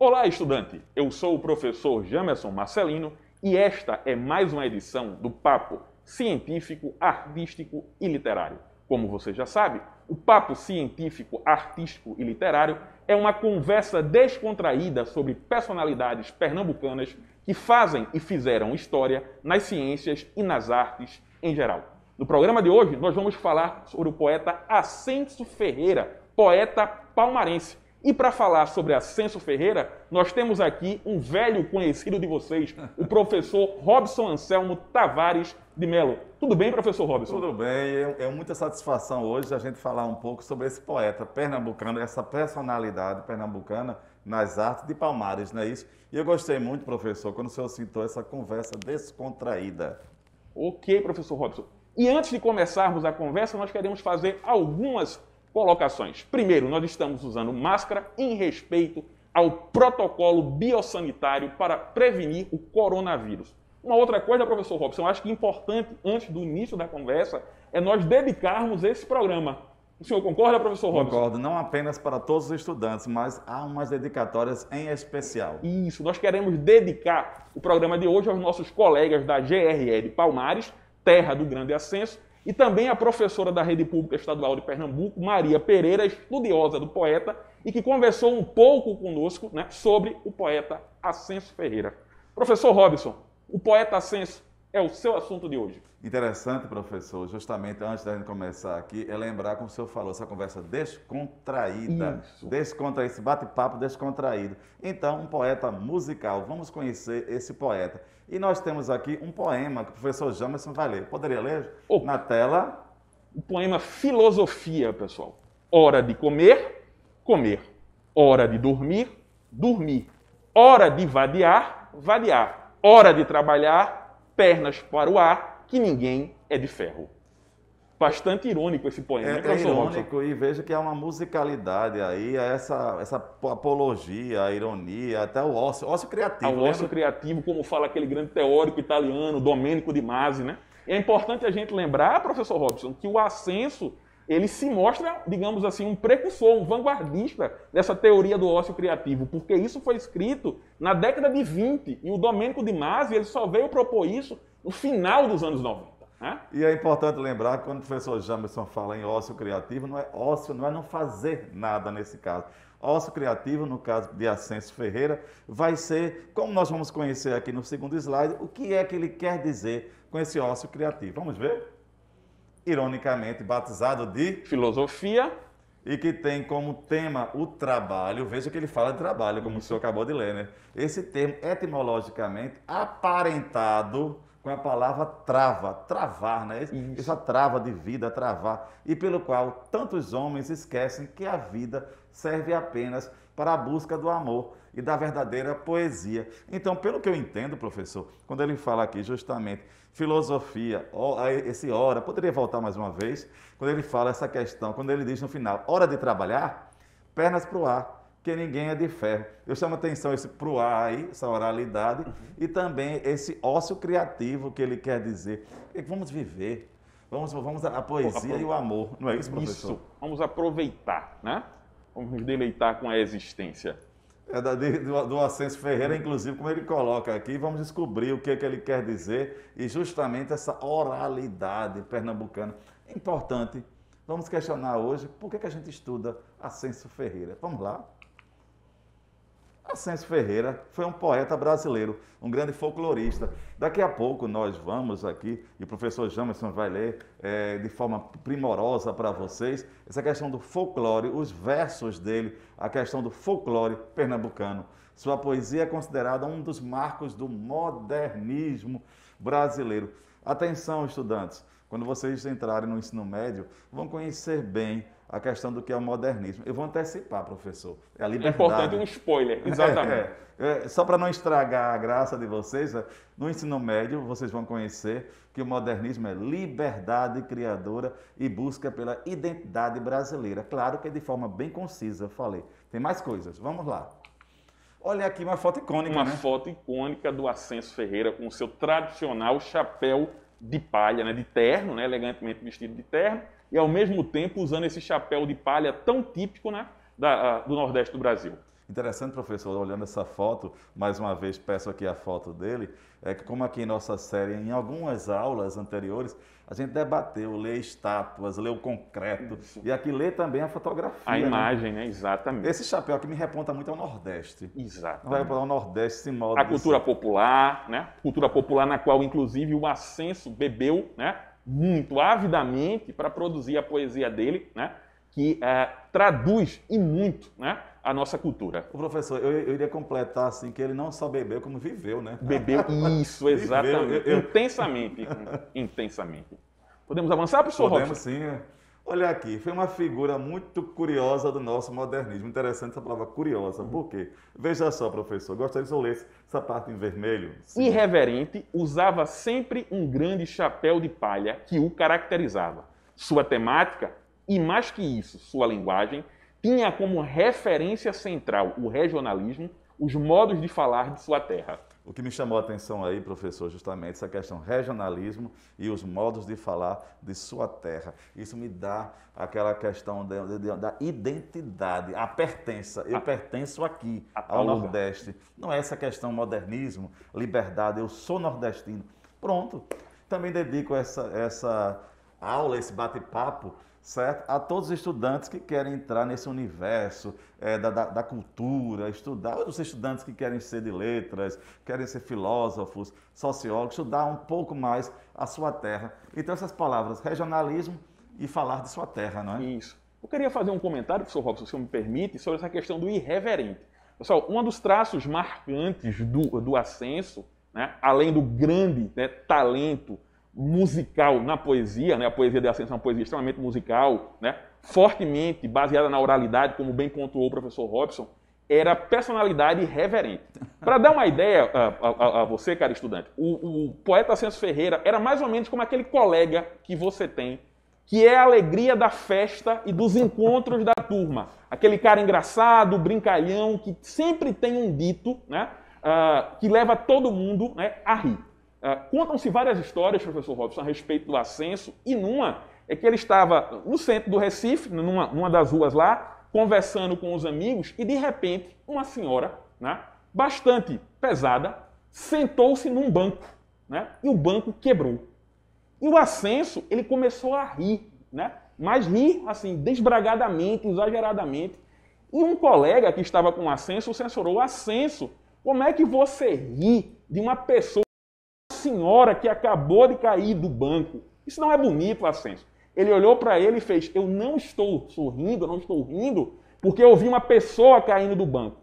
Olá, estudante! Eu sou o professor Jamerson Marcelino e esta é mais uma edição do Papo Científico, Artístico e Literário. Como você já sabe, o Papo Científico, Artístico e Literário é uma conversa descontraída sobre personalidades pernambucanas que fazem e fizeram história nas ciências e nas artes em geral. No programa de hoje, nós vamos falar sobre o poeta Ascenso Ferreira, poeta palmarense. E para falar sobre Ascenso Ferreira, nós temos aqui um velho conhecido de vocês, o professor Robson Anselmo Tavares de Melo. Tudo bem, professor Robson? Tudo bem, é muita satisfação hoje a gente falar um pouco sobre esse poeta pernambucano, essa personalidade pernambucana nas artes de Palmares, não é isso? E eu gostei muito, professor, quando o senhor citou essa conversa descontraída. Ok, professor Robson. E antes de começarmos a conversa, nós queremos fazer algumas colocações. Primeiro, nós estamos usando máscara em respeito ao protocolo biosanitário para prevenir o coronavírus. Uma outra coisa, professor Robson, eu acho que é importante, antes do início da conversa, é nós dedicarmos esse programa. O senhor concorda, professor Robson? Concordo, não apenas para todos os estudantes, mas há umas dedicatórias em especial. Isso, nós queremos dedicar o programa de hoje aos nossos colegas da GRE de Palmares, terra do Grande Ascenso, e também a professora da Rede Pública Estadual de Pernambuco, Maria Pereira, estudiosa do poeta, e que conversou um pouco conosco, né, sobre o poeta Ascenso Ferreira. Professor Robson, o poeta Ascenso é o seu assunto de hoje. Interessante, professor, justamente antes da gente começar aqui, é lembrar, como o senhor falou, essa conversa descontraída. Isso. Descontraído, esse bate-papo descontraído. Então, um poeta musical, vamos conhecer esse poeta. E nós temos aqui um poema que o professor Jamerson vai ler. Poderia ler? Na tela. O poema Filosofia, pessoal. Hora de comer, comer. Hora de dormir, dormir. Hora de vadiar, vadiar. Hora de trabalhar, pernas para o ar, que ninguém é de ferro. Bastante irônico esse poema, né, professor Robson? Irônico, e veja que há uma musicalidade aí, essa apologia, a ironia, até o ócio criativo. O ócio criativo, como fala aquele grande teórico italiano, Domenico de Masi, né? E é importante a gente lembrar, professor Robson, que o Ascenso, ele se mostra, digamos assim, um precursor, um vanguardista dessa teoria do ócio criativo, porque isso foi escrito na década de 20, e o Domenico de Masi, ele só veio propor isso no final dos anos 90. Né? E é importante lembrar que quando o professor Jamerson fala em ócio criativo, não é ócio, não é não fazer nada nesse caso. Ócio criativo, no caso de Ascenso Ferreira, vai ser, como nós vamos conhecer aqui no segundo slide, o que é que ele quer dizer com esse ócio criativo. Vamos ver? Ironicamente batizado de filosofia, e que tem como tema o trabalho. Veja que ele fala de trabalho, como o senhor acabou de ler, né? Esse termo, etimologicamente, aparentado com a palavra trava, travar, né? Essa trava de vida, travar, e pelo qual tantos homens esquecem que a vida serve apenas para a busca do amor e da verdadeira poesia. Então, pelo que eu entendo, professor, quando ele fala aqui justamente filosofia, esse hora, poderia voltar mais uma vez, quando ele fala essa questão, quando ele diz no final, hora de trabalhar, pernas para o ar, que ninguém é de ferro. Eu chamo a atenção esse pro ar aí, essa oralidade, e também esse ócio criativo que ele quer dizer. Vamos viver, vamos a poesia e o amor, não é isso, professor? Isso, vamos aproveitar, né? Vamos nos deleitar com a existência. É do Ascenso Ferreira, inclusive, como ele coloca aqui, vamos descobrir o que é que ele quer dizer e justamente essa oralidade pernambucana. É importante, vamos questionar hoje por que a gente estuda Ascenso Ferreira. Vamos lá? Ascenso Ferreira foi um poeta brasileiro, um grande folclorista. Daqui a pouco nós vamos aqui, e o professor Jamerson vai ler de forma primorosa para vocês, essa questão do folclore, os versos dele, a questão do folclore pernambucano. Sua poesia é considerada um dos marcos do modernismo brasileiro. Atenção, estudantes, quando vocês entrarem no ensino médio, vão conhecer bem a questão do que é o modernismo. Eu vou antecipar, professor. É a liberdade. É importante um spoiler, exatamente. Só para não estragar a graça de vocês, no ensino médio vocês vão conhecer que o modernismo é liberdade criadora e busca pela identidade brasileira. Claro que é de forma bem concisa, eu falei. Tem mais coisas, vamos lá. Olha aqui uma foto icônica, Uma foto icônica do Ascenso Ferreira com o seu tradicional chapéu de palha, né, de terno, né, elegantemente vestido de terno, e ao mesmo tempo usando esse chapéu de palha tão típico, né, do Nordeste do Brasil. Interessante, professor, olhando essa foto, mais uma vez peço aqui a foto dele, é que como aqui em nossa série, em algumas aulas anteriores, a gente debateu, lê estátuas, lê o concreto, Isso. e aqui lê também a fotografia. A imagem, né? Exatamente. Esse chapéu aqui me reponta muito ao Nordeste. Exatamente. Vai para o Nordeste, esse modo A cultura popular, né? Cultura popular na qual, inclusive, o Ascenso bebeu, né? Muito avidamente para produzir a poesia dele, né? Que traduz e muito, né? A nossa cultura. O professor, eu iria completar assim que ele não só bebeu, como viveu, né? Bebeu isso, exatamente. Intensamente. Intensamente. Podemos avançar, professor Robson? Podemos sim. Olha aqui, foi uma figura muito curiosa do nosso modernismo. Interessante essa palavra curiosa. Por quê? Veja só, professor, gostaria que o senhor lesse essa parte em vermelho. Sim. Irreverente, usava sempre um grande chapéu de palha que o caracterizava. Sua temática, e mais que isso, sua linguagem, tinha como referência central o regionalismo, os modos de falar de sua terra. O que me chamou a atenção aí, professor, justamente essa questão regionalismo e os modos de falar de sua terra. Isso me dá aquela questão da identidade, a pertença. Eu pertenço aqui, ao Nordeste. Não é essa questão modernismo, liberdade, eu sou nordestino. Pronto. Também dedico essa aula, esse bate-papo, certo? A todos os estudantes que querem entrar nesse universo da cultura, estudar, os estudantes que querem ser de letras, querem ser filósofos, sociólogos, estudar um pouco mais a sua terra. Então essas palavras, regionalismo e falar de sua terra, não é? Isso. Eu queria fazer um comentário, professor Robson, se o senhor me permite, sobre essa questão do irreverente. Pessoal, um dos traços marcantes do Ascenso, né, além do grande, né, talento musical na poesia, né? A poesia de Ascenso é uma poesia extremamente musical, né? Fortemente baseada na oralidade, como bem pontuou o professor Robson, era personalidade reverente. Para dar uma ideia a você, cara estudante, o poeta Ascenso Ferreira era mais ou menos como aquele colega que você tem, que é a alegria da festa e dos encontros da turma. Aquele cara engraçado, brincalhão, que sempre tem um dito, né? Que leva todo mundo, né, a rir. Contam-se várias histórias, professor Robson, a respeito do Ascenso, e numa é que ele estava no centro do Recife, numa das ruas lá, conversando com os amigos, e de repente uma senhora, né, bastante pesada, sentou-se num banco, né, e o banco quebrou. E o Ascenso, ele começou a rir, né, mas rir assim, desbragadamente, exageradamente. E um colega que estava com o Ascenso censurou: Ascenso, como é que você ri de uma pessoa, senhora que acabou de cair do banco? Isso não é bonito, Ascenso. Ele olhou para ele e fez: eu não estou sorrindo, eu não estou rindo porque eu vi uma pessoa caindo do banco.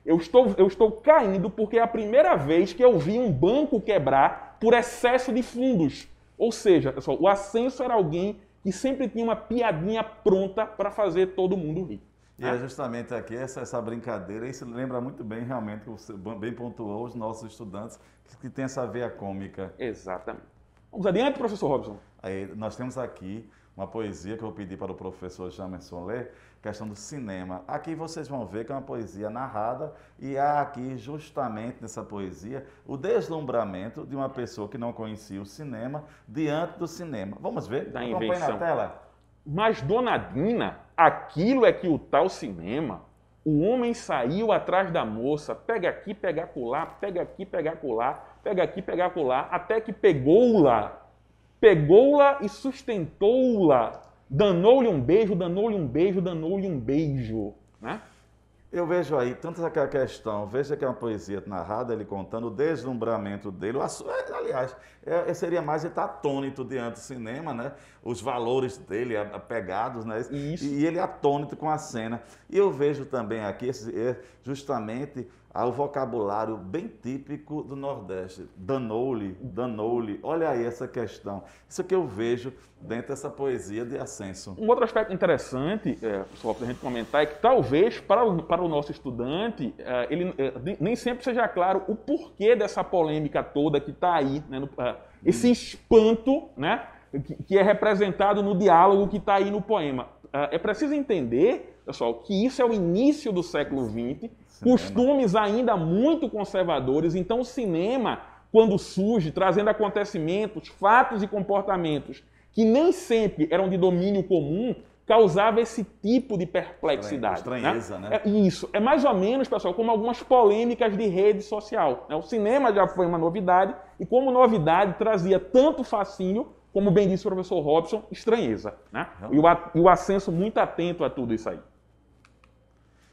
Eu estou caindo porque é a primeira vez que eu vi um banco quebrar por excesso de fundos. Ou seja, pessoal, o Ascenso era alguém que sempre tinha uma piadinha pronta para fazer todo mundo rir. E é justamente aqui essa brincadeira, isso lembra muito bem, realmente, que você bem pontuou, os nossos estudantes, que tem essa veia cômica. Exatamente. Vamos adiante, professor Robson. Aí, nós temos aqui uma poesia que eu vou pedir para o professor Jamerson ler, questão do cinema. Aqui vocês vão ver que é uma poesia narrada e há aqui, justamente nessa poesia, o deslumbramento de uma pessoa que não conhecia o cinema diante do cinema. Vamos ver? Da Acompanhe invenção. na tela. Mas, dona Dina, aquilo é que o tal cinema, o homem saiu atrás da moça, pega aqui, pega acolá, pega aqui, pega acolá, pega aqui, pega acolá, até que pegou-la e sustentou-la, danou-lhe um beijo, danou-lhe um beijo, danou-lhe um beijo, né? Eu vejo aí, tanto aquela questão, veja que é uma poesia narrada, ele contando o deslumbramento dele, aliás, seria mais ele estar atônito diante do cinema, né? Os valores dele apegados, né? Isso. E ele atônito com a cena. E eu vejo também aqui, justamente, o vocabulário bem típico do Nordeste. Danou-lhe, olha aí essa questão. Isso que eu vejo dentro dessa poesia de Ascenso. Um outro aspecto interessante, só para a gente comentar, é que talvez para o nosso estudante, ele nem sempre seja claro o porquê dessa polêmica toda que está aí, né, esse espanto, né, que é representado no diálogo que está aí no poema. É preciso entender, pessoal, que isso é o início do século XX, costumes ainda muito conservadores, então o cinema, quando surge, trazendo acontecimentos, fatos e comportamentos que nem sempre eram de domínio comum, causava esse tipo de perplexidade. Estranheza, né? Isso. É mais ou menos, pessoal, como algumas polêmicas de rede social. Né? O cinema já foi uma novidade e, como novidade, trazia tanto fascínio, como bem disse o professor Robson, estranheza. Né? E o Ascenso muito atento a tudo isso aí.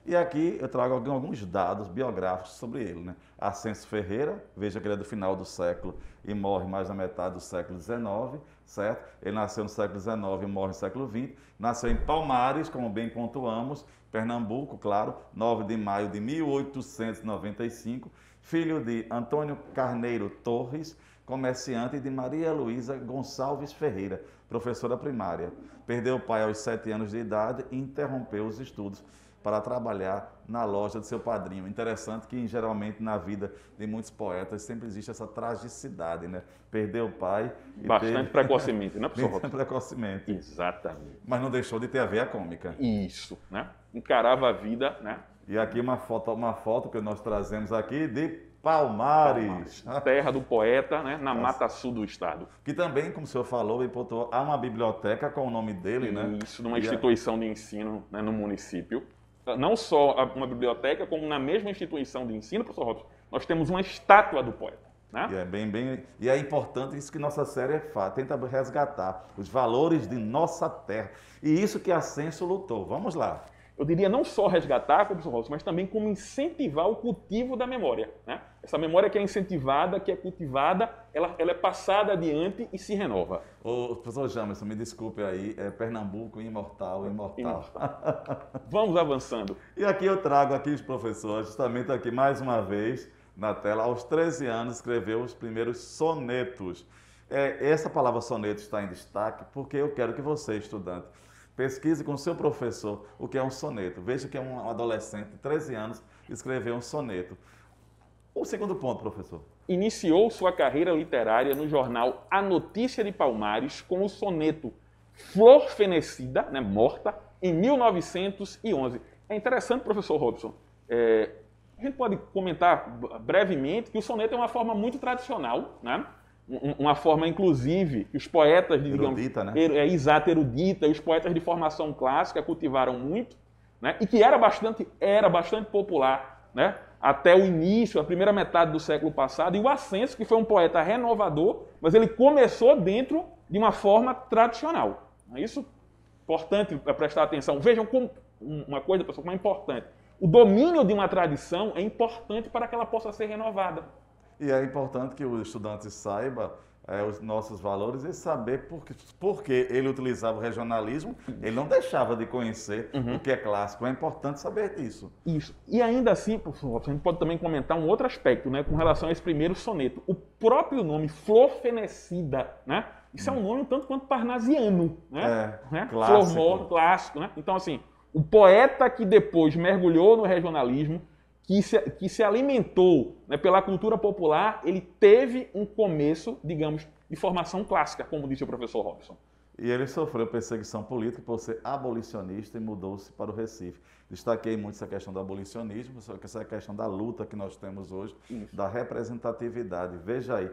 E aqui eu trago alguns dados biográficos sobre ele, né? Ascenso Ferreira, veja que ele é do final do século e morre mais da metade do século XIX, certo? Ele nasceu no século XIX e morre no século XX. Nasceu em Palmares, como bem pontuamos, Pernambuco, claro, 9 de maio de 1895. Filho de Antônio Carneiro Torres, comerciante, e de Maria Luísa Gonçalves Ferreira, professora primária. Perdeu o pai aos 7 anos de idade e interrompeu os estudos para trabalhar na loja de seu padrinho. Interessante que, geralmente, na vida de muitos poetas, sempre existe essa tragicidade, né? Perder o pai... Bastante precocemente, né, professor Robson? Precocemente. Exatamente. Mas não deixou de ter a veia cômica. Isso, né? Encarava a vida, né? E aqui uma foto que nós trazemos aqui de Palmares. Terra do poeta, né? Na Mata Sul do estado. Que também, como o senhor falou, há uma biblioteca com o nome dele, né? Isso, numa instituição de ensino, né, no município. Não só uma biblioteca, como na mesma instituição de ensino, professor Robson, nós temos uma estátua do poeta. Né? E é importante isso que nossa série tenta resgatar, os valores de nossa terra. E isso que Ascenso lutou. Vamos lá. Eu diria não só resgatar, professor Robson, mas também como incentivar o cultivo da memória. Né? Essa memória que é incentivada, que é cultivada, ela é passada adiante e se renova. Ô, professor Jamerson, me desculpe aí, é Pernambuco imortal. Vamos avançando. E aqui eu trago aqui os professores, justamente aqui mais uma vez na tela, aos 13 anos escreveu os primeiros sonetos. Essa palavra soneto está em destaque porque eu quero que você, estudante, pesquise com o seu professor o que é um soneto. Veja que é um adolescente de 13 anos escreveu um soneto. O segundo ponto, professor. Iniciou sua carreira literária no jornal A Notícia de Palmares com o soneto Flor Fenecida, né, morta, em 1911. É interessante, professor Robson, a gente pode comentar brevemente que o soneto é uma forma muito tradicional, né? Uma forma, inclusive, que os poetas, erudita, né? Exato, erudita, e os poetas de formação clássica cultivaram muito, né? E que era bastante popular, né? Até o início, a primeira metade do século passado, e o Ascenso, que foi um poeta renovador, mas ele começou dentro de uma forma tradicional. Isso é importante prestar atenção. Vejam como uma coisa, pessoal, como é importante. O domínio de uma tradição é importante para que ela possa ser renovada. E é importante que o estudante saiba os nossos valores e saber por que ele utilizava o regionalismo, ele não deixava de conhecer o que é clássico. É importante saber disso. Isso. E ainda assim, professor, a gente pode também comentar um outro aspecto, né, com relação a esse primeiro soneto. O próprio nome, Flor Fenecida, né? Isso é um nome um tanto quanto parnasiano, né? Clássico. Flor morta, clássico, né? Então, assim, o poeta que depois mergulhou no regionalismo, que se alimentou, né, pela cultura popular, ele teve um começo, digamos, de formação clássica, como disse o professor Robson. E ele sofreu perseguição política por ser abolicionista e mudou-se para o Recife. Destaquei muito essa questão do abolicionismo, essa questão da luta que nós temos hoje, da representatividade. Veja aí,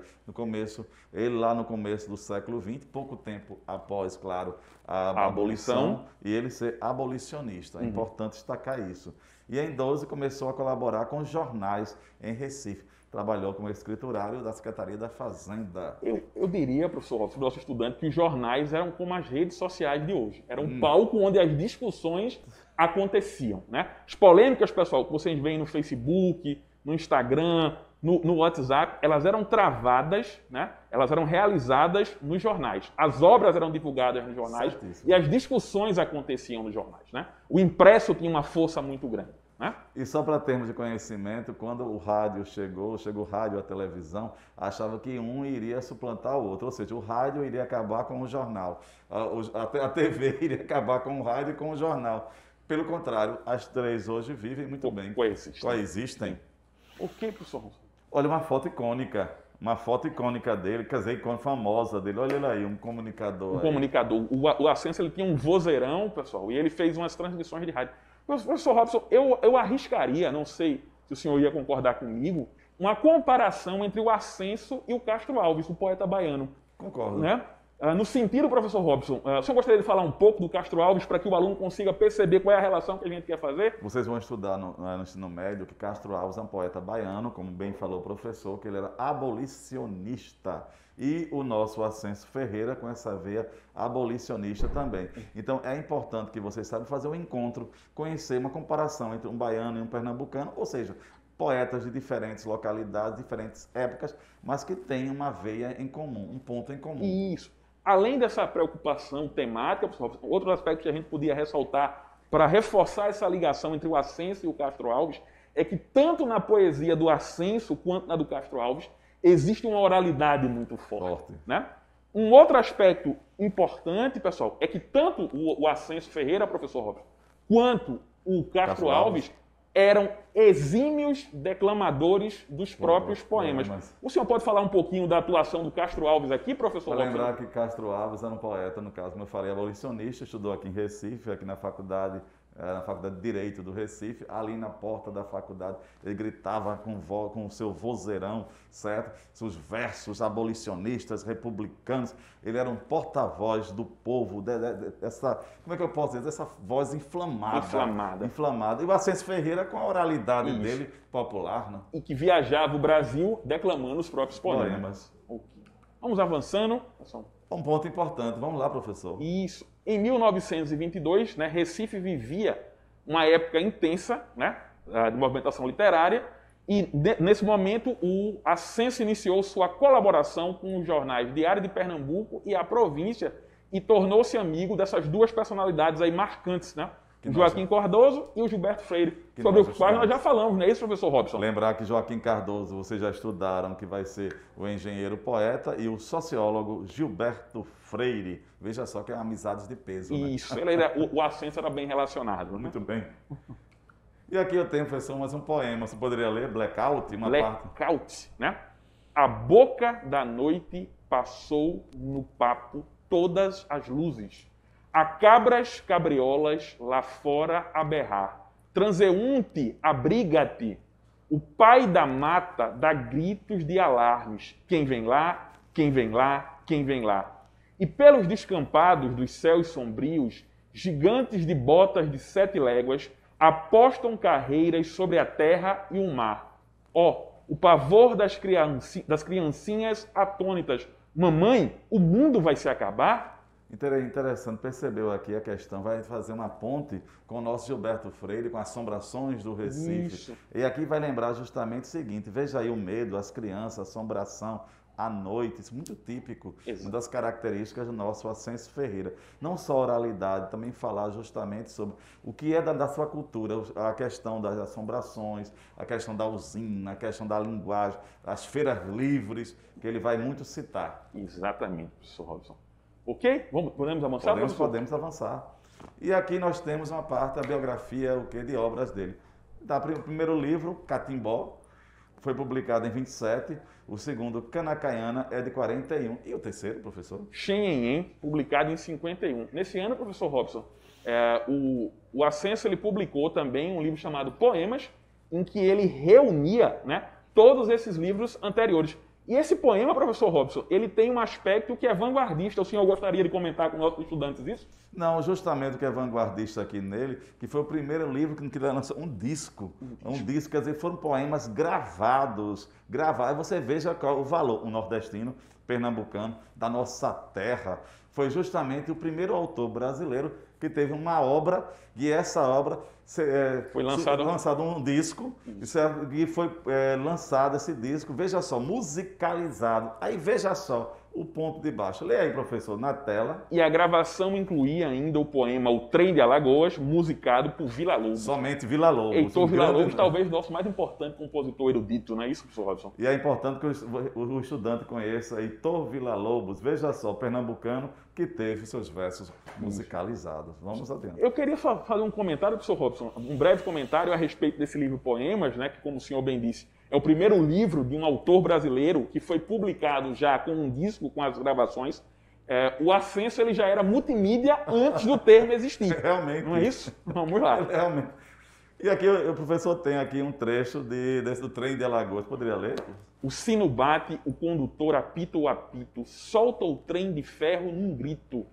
ele lá no começo do século XX, pouco tempo após, claro, a abolição, e ele ser abolicionista. É importante destacar isso. E em 12 começou a colaborar com jornais em Recife. Trabalhou como escriturário da Secretaria da Fazenda. Eu diria, professor Robson, nosso estudante, que os jornais eram como as redes sociais de hoje. Era um palco onde as discussões aconteciam, né? As polêmicas, pessoal, que vocês veem no Facebook, no Instagram, no WhatsApp, elas eram travadas, né? Elas eram realizadas nos jornais. As obras eram divulgadas nos jornais. Certíssimo. E as discussões aconteciam nos jornais, né? O impresso tinha uma força muito grande. Né? E só para termos de conhecimento, quando o rádio chegou o rádio e a televisão, achava que um iria suplantar o outro, ou seja, o rádio iria acabar com o jornal, a TV iria acabar com o rádio e com o jornal. Pelo contrário, as três hoje vivem muito bem. Coexistem. O que, professor? Olha, uma foto icônica dele, quer dizer, famosa dele, olha ele aí, um comunicador. Comunicador. O Ascenso, ele tinha um vozeirão, pessoal, e ele fez umas transmissões de rádio. Professor Robson, eu arriscaria, não sei se o senhor ia concordar comigo, uma comparação entre o Ascenso e o Castro Alves, o poeta baiano. Concordo. Né? No sentido, professor Robson, o senhor gostaria de falar um pouco do Castro Alves para que o aluno consiga perceber qual é a relação que a gente quer fazer? Vocês vão estudar no ensino médio que Castro Alves é um poeta baiano, como bem falou o professor, que ele era abolicionista. E o nosso Ascenso Ferreira com essa veia abolicionista também. Então é importante que vocês saibam fazer um encontro, conhecer uma comparação entre um baiano e um pernambucano, ou seja, poetas de diferentes localidades, diferentes épocas, mas que têm uma veia em comum, um ponto em comum. Isso. Além dessa preocupação temática, outro aspecto que a gente podia ressaltar para reforçar essa ligação entre o Ascenso e o Castro Alves é que tanto na poesia do Ascenso quanto na do Castro Alves existe uma oralidade muito forte. Né? Um outro aspecto importante, pessoal, é que tanto o Ascenso Ferreira, professor Robson, quanto o Castro Alves eram exímios declamadores dos próprios poemas. O senhor pode falar um pouquinho da atuação do Castro Alves aqui, professor Robson? Lembrar que Castro Alves era um poeta, no caso, como eu falei, abolicionista, estudou aqui em Recife, aqui na Faculdade de Direito do Recife, ali na porta da faculdade, ele gritava com o seu vozeirão, certo? Seus versos abolicionistas, republicanos, ele era um porta-voz do povo, dessa, como é que eu posso dizer, dessa voz inflamada. E o Ascenso Ferreira com a oralidade dele popular, né? E que viajava o Brasil declamando os próprios poemas. Okay. Vamos avançando. Um ponto importante, vamos lá, professor. Isso. Em 1922, né, Recife vivia uma época intensa, né, de movimentação literária, e nesse momento o Ascenso iniciou sua colaboração com os jornais Diário de Pernambuco e A Província e tornou-se amigo dessas duas personalidades aí marcantes, né? O Joaquim Cardoso e o Gilberto Freire, sobre os quais nós já falamos, não é isso, professor Robson? Lembrar que Joaquim Cardoso, vocês já estudaram, que vai ser o engenheiro poeta, e o sociólogo Gilberto Freire. Veja só que é amizades de peso. Isso, né? O Ascenso era bem relacionado. Né? Muito bem. E aqui eu tenho, professor, mais um poema. Você poderia ler Blackout? Blackout, né? A boca da noite passou no papo todas as luzes. Há cabras cabriolas lá fora a berrar. Transeunte, abriga-te. O pai da mata dá gritos de alarmes. Quem vem lá, quem vem lá, quem vem lá. E pelos descampados dos céus sombrios, gigantes de botas de 7 léguas apostam carreiras sobre a terra e o mar. O pavor das criancinhas atônitas. Mamãe, o mundo vai se acabar? Interessante, percebeu aqui a questão, vai fazer uma ponte com o nosso Gilberto Freire, com Assombrações do Recife. Isso. E aqui vai lembrar justamente o seguinte, veja aí o medo, as crianças, assombração, à noite, isso é muito típico, uma das características do nosso Ascenso Ferreira. Não só oralidade, também falar justamente sobre o que é da sua cultura, a questão das assombrações, a questão da usina, a questão da linguagem, as feiras livres, que ele vai muito citar. Exatamente, professor Robson. Ok? Podemos avançar? Podemos avançar. E aqui nós temos uma parte, a biografia de obras dele. O primeiro livro, Catimbó, foi publicado em 27. O segundo, Canacaiana, é de 41. E o terceiro, professor? Xenhenhen, publicado em 51. Nesse ano, professor Robson, o Ascenso ele publicou também um livro chamado Poemas, em que ele reunia, né, todos esses livros anteriores. E esse poema, professor Robson, ele tem um aspecto que é vanguardista. O senhor gostaria de comentar com nossos estudantes isso? Não, justamente o que é vanguardista aqui nele, que foi o primeiro livro que ele lançou um disco, quer dizer, foram poemas gravados. Você veja qual o valor, o nordestino, pernambucano, da nossa terra. Foi justamente o primeiro autor brasileiro que teve uma obra, e essa obra foi lançado um disco, e foi lançado esse disco, veja só, musicalizado. Aí veja só o ponto de baixo. Leia aí, professor, na tela. E a gravação incluía ainda o poema O Trem de Alagoas, musicado por Villa-Lobos. Somente Villa-Lobos. Heitor Villa-Lobos, talvez nosso mais importante compositor erudito, não é isso, professor Robson? E é importante que o estudante conheça Heitor Villa-Lobos, veja só, pernambucano, que teve seus versos musicalizados. Vamos adiante. Eu queria fazer um comentário, professor Robson, um breve comentário a respeito desse livro Poemas, né, que, como o senhor bem disse, é o primeiro livro de um autor brasileiro que foi publicado já com um disco, com as gravações. O Ascenso ele já era multimídia antes do termo existir. Realmente. Não é isso? Vamos lá. Realmente. E aqui o professor tem aqui um trecho desse do Trem de Alagoas. Poderia ler? O sino bate, o condutor apita o apito, solta o trem de ferro num grito.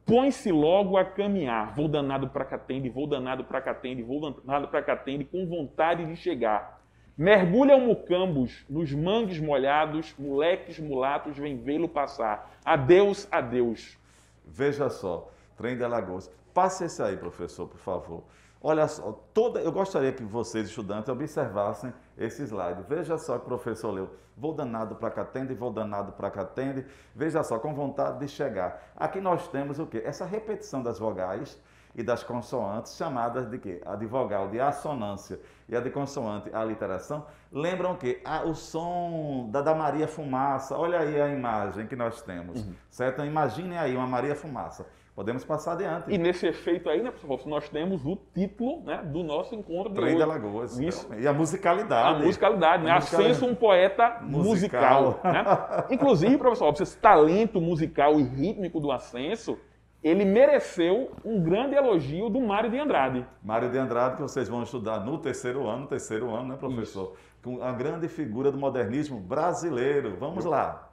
Põe-se logo a caminhar. Vou danado pra Catende, vou danado pra Catende, vou danado pra Catende, com vontade de chegar. Mergulham mucambos nos mangues molhados, moleques mulatos vêm vê-lo passar. Adeus, adeus. Veja só, Trem de Alagoas. Passe esse aí, professor, por favor. Olha só, eu gostaria que vocês, estudantes, observassem esse slide. Veja só que o professor leu. Vou danado para Catende, vou danado para Catende. Veja só, com vontade de chegar. Aqui nós temos o quê? Essa repetição das vogais e das consoantes, chamadas de quê? A de vogal de assonância e a de consoante, a aliteração. Lembram que o som da Maria Fumaça, olha aí a imagem que nós temos, certo? Imaginem aí uma Maria Fumaça. Podemos passar adiante. E nesse efeito aí, né, professor, nós temos o título, né, do nosso encontro de Trem hoje. de Alagoas. Isso. E a musicalidade. A musicalidade, né? Ascenso, um poeta musical. Né? Inclusive, professor, esse talento musical e rítmico do Ascenso, ele mereceu um grande elogio do Mário de Andrade. Mário de Andrade, que vocês vão estudar no terceiro ano, né, professor? Isso. Com a grande figura do modernismo brasileiro. Vamos lá.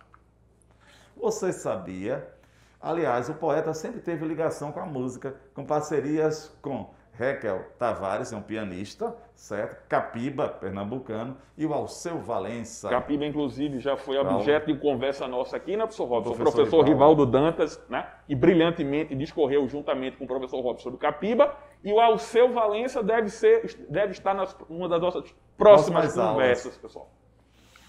Você sabia... Aliás, o poeta sempre teve ligação com a música, com parcerias com Raquel Tavares, um pianista, certo? Capiba, pernambucano, e o Alceu Valença. Capiba, inclusive, já foi objeto de conversa nossa aqui, né, professor Robson? O professor Rivaldo Dantas, né? E brilhantemente discorreu juntamente com o professor Robson sobre o Capiba. E o Alceu Valença deve estar numa das nossas próximas conversas, pessoal.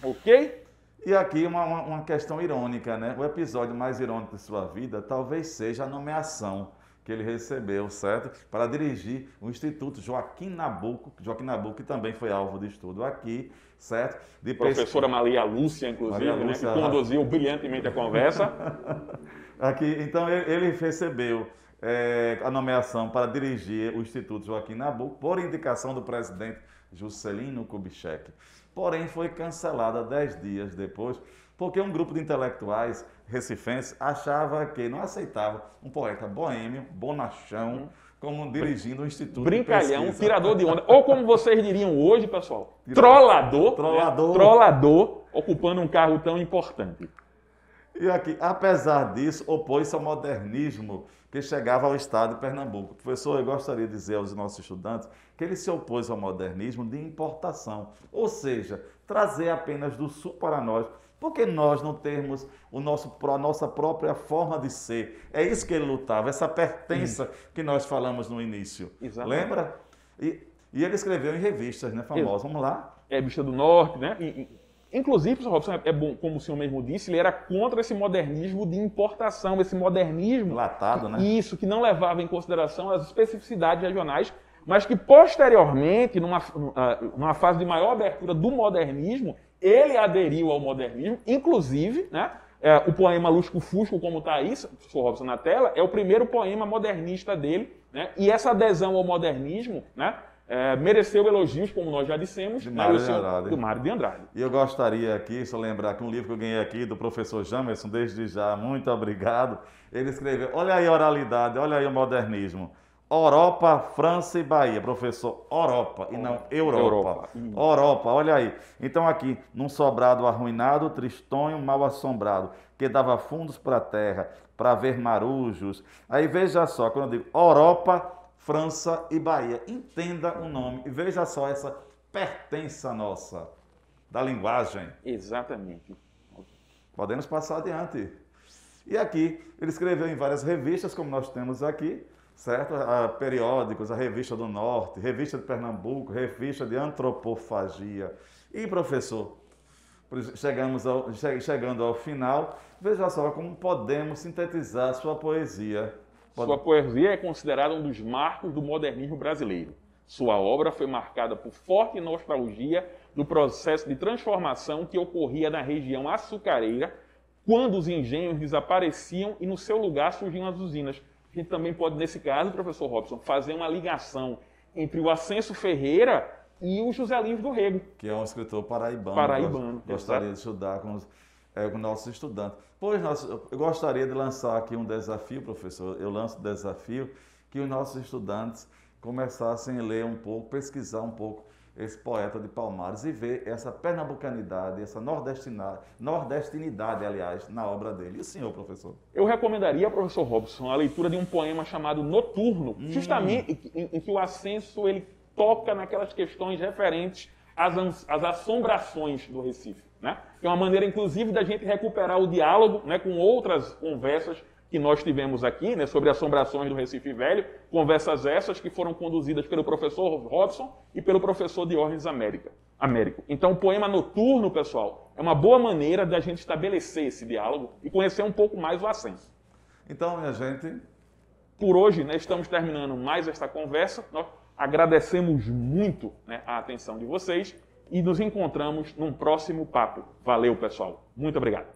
Ok? E aqui uma questão irônica, né? O episódio mais irônico de sua vida talvez seja a nomeação que ele recebeu, certo? Para dirigir o Instituto Joaquim Nabuco, que também foi alvo de estudo aqui, certo? De professora Maria Lúcia, inclusive, Maria Lúcia, né? Que conduziu brilhantemente a conversa. Aqui, então, ele recebeu a nomeação para dirigir o Instituto Joaquim Nabuco por indicação do presidente Juscelino Kubitschek. Porém, foi cancelada 10 dias depois, porque um grupo de intelectuais recifenses achava que não aceitava um poeta boêmio, bonachão, como dirigindo um instituto brincalhão, de pesquisa. Tirador de onda. Ou como vocês diriam hoje, pessoal, trollador. Trollador. Né? Trollador, ocupando um cargo tão importante. E aqui, apesar disso, opôs-se ao modernismo que chegava ao estado de Pernambuco. Professor, eu gostaria de dizer aos nossos estudantes que ele se opôs ao modernismo de importação, ou seja, trazer apenas do sul para nós, porque nós não temos a nossa própria forma de ser. É isso que ele lutava, essa pertença que nós falamos no início. Exatamente. Lembra? E ele escreveu em revistas, né, famosas. Vamos lá? É Revista do Norte, né? Inclusive, professor Robson, é bom, como o senhor mesmo disse, ele era contra esse modernismo de importação, esse modernismo... Latado, né? Isso, que não levava em consideração as especificidades regionais, mas que posteriormente, numa fase de maior abertura do modernismo, ele aderiu ao modernismo, inclusive, né? O poema Lusco Fusco, como está aí, professor Robson, na tela, é o primeiro poema modernista dele, né? E essa adesão ao modernismo, né? Mereceu elogios, como nós já dissemos, do Mário de Andrade. E eu gostaria aqui, só lembrar que um livro que eu ganhei aqui do professor Jamerson, desde já, muito obrigado, ele escreveu, olha aí a oralidade, olha aí o modernismo. Europa, França e Bahia, professor, Europa e não Europa. Europa, olha aí. Então aqui, num sobrado arruinado, tristonho, mal assombrado, que dava fundos para a terra, para ver marujos. Aí veja só, quando eu digo Europa, França e Bahia, entenda o nome e veja só essa pertença nossa da linguagem. Exatamente. Podemos passar adiante. E aqui, ele escreveu em várias revistas, como nós temos aqui, certo? Periódicos, a Revista do Norte, Revista de Pernambuco, Revista de Antropofagia. E, professor, chegando ao final, veja só como podemos sintetizar sua poesia. Sua poesia é considerada um dos marcos do modernismo brasileiro. Sua obra foi marcada por forte nostalgia do processo de transformação que ocorria na região açucareira, quando os engenhos desapareciam e no seu lugar surgiam as usinas. A gente também pode, nesse caso, professor Robson, fazer uma ligação entre o Ascenso Ferreira e o José Lins do Rego. Que é um escritor paraibano. Gostaria de estudar com nossos estudantes. Pois eu gostaria de lançar aqui um desafio, professor. Eu lanço o desafio que os nossos estudantes começassem a ler um pouco, pesquisar um pouco esse poeta de Palmares e ver essa pernambucanidade, essa nordestinidade, aliás, na obra dele. E o senhor, professor? Eu recomendaria, professor Robson, a leitura de um poema chamado Noturno, justamente em que o Ascenso ele toca naquelas questões referentes às assombrações do Recife, né? Que é uma maneira, inclusive, da gente recuperar o diálogo, né, com outras conversas que nós tivemos aqui, né, sobre assombrações do Recife Velho, conversas essas que foram conduzidas pelo professor Robson e pelo professor Diógenes Américo. Então, o poema Noturno, pessoal, é uma boa maneira da gente estabelecer esse diálogo e conhecer um pouco mais o Ascenso. Então, minha gente... Por hoje, né, estamos terminando mais esta conversa. Nós agradecemos muito, né, a atenção de vocês e nos encontramos num próximo papo. Valeu, pessoal. Muito obrigado.